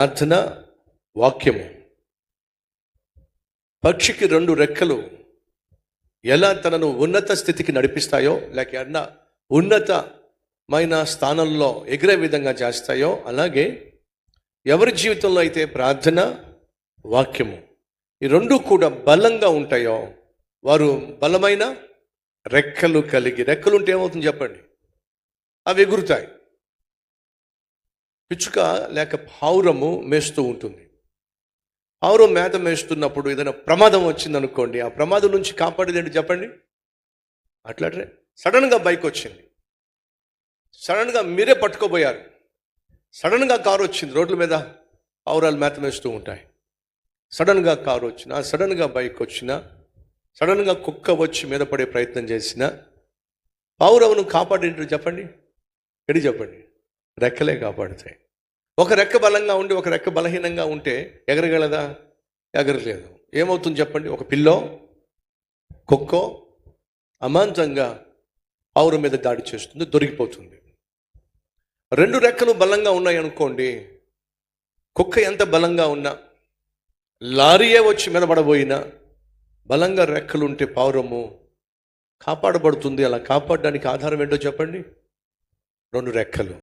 ప్రార్థన, వాక్యము. పక్షికి రెండు రెక్కలు ఎలా తనను ఉన్నత స్థితికి నడిపిస్తాయో, లేక అన్న ఉన్నతమైన స్థానంలో ఎగిరే విధంగా చేస్తాయో, అలాగే ఎవరి జీవితంలో అయితే ప్రార్థన, వాక్యము ఈ రెండు కూడా బలంగా ఉంటాయో వారు బలమైన రెక్కలు కలిగి, రెక్కలు ఉంటే ఏమవుతుంది చెప్పండి, అవి ఎగురుతాయి. పిచ్చుక లేక పావురము మేస్తూ ఉంటుంది. పావురం మేత మేస్తున్నప్పుడు ఏదైనా ప్రమాదం వచ్చిందనుకోండి, ఆ ప్రమాదం నుంచి కాపాడేది ఏంటి చెప్పండి? అట్లాంటి సడన్గా బైక్ వచ్చింది, సడన్గా మీరే పట్టుకోబోయారు, సడన్గా కారు వచ్చింది, రోడ్ల మీద పావురాలు మేత మేస్తూ ఉంటాయి. సడన్గా కారు వచ్చినా, సడన్గా బైక్ వచ్చినా, సడన్గా కుక్క వచ్చి మీద పడే ప్రయత్నం చేసినా పావురమును కాపాడేంటి చెప్పండి? ఎడి చెప్పండి? రెక్కలే కాపాడుతాయి. ఒక రెక్క బలంగా ఉండి ఒక రెక్క బలహీనంగా ఉంటే ఎగరగలదా? ఎగరలేదు. ఏమవుతుంది చెప్పండి? ఒక పిల్లో కుక్కో అమాంతంగా పావురం మీద దాడి చేస్తుంది, దొరికిపోతుంది. రెండు రెక్కలు బలంగా ఉన్నాయి అనుకోండి, కుక్క ఎంత బలంగా ఉన్నా, లారీయే వచ్చి మీద పడబోయినా బలంగా రెక్కలు ఉంటే పావురము కాపాడబడుతుంది. అలా కాపాడడానికి ఆధారం ఏంటో చెప్పండి? రెండు రెక్కలు.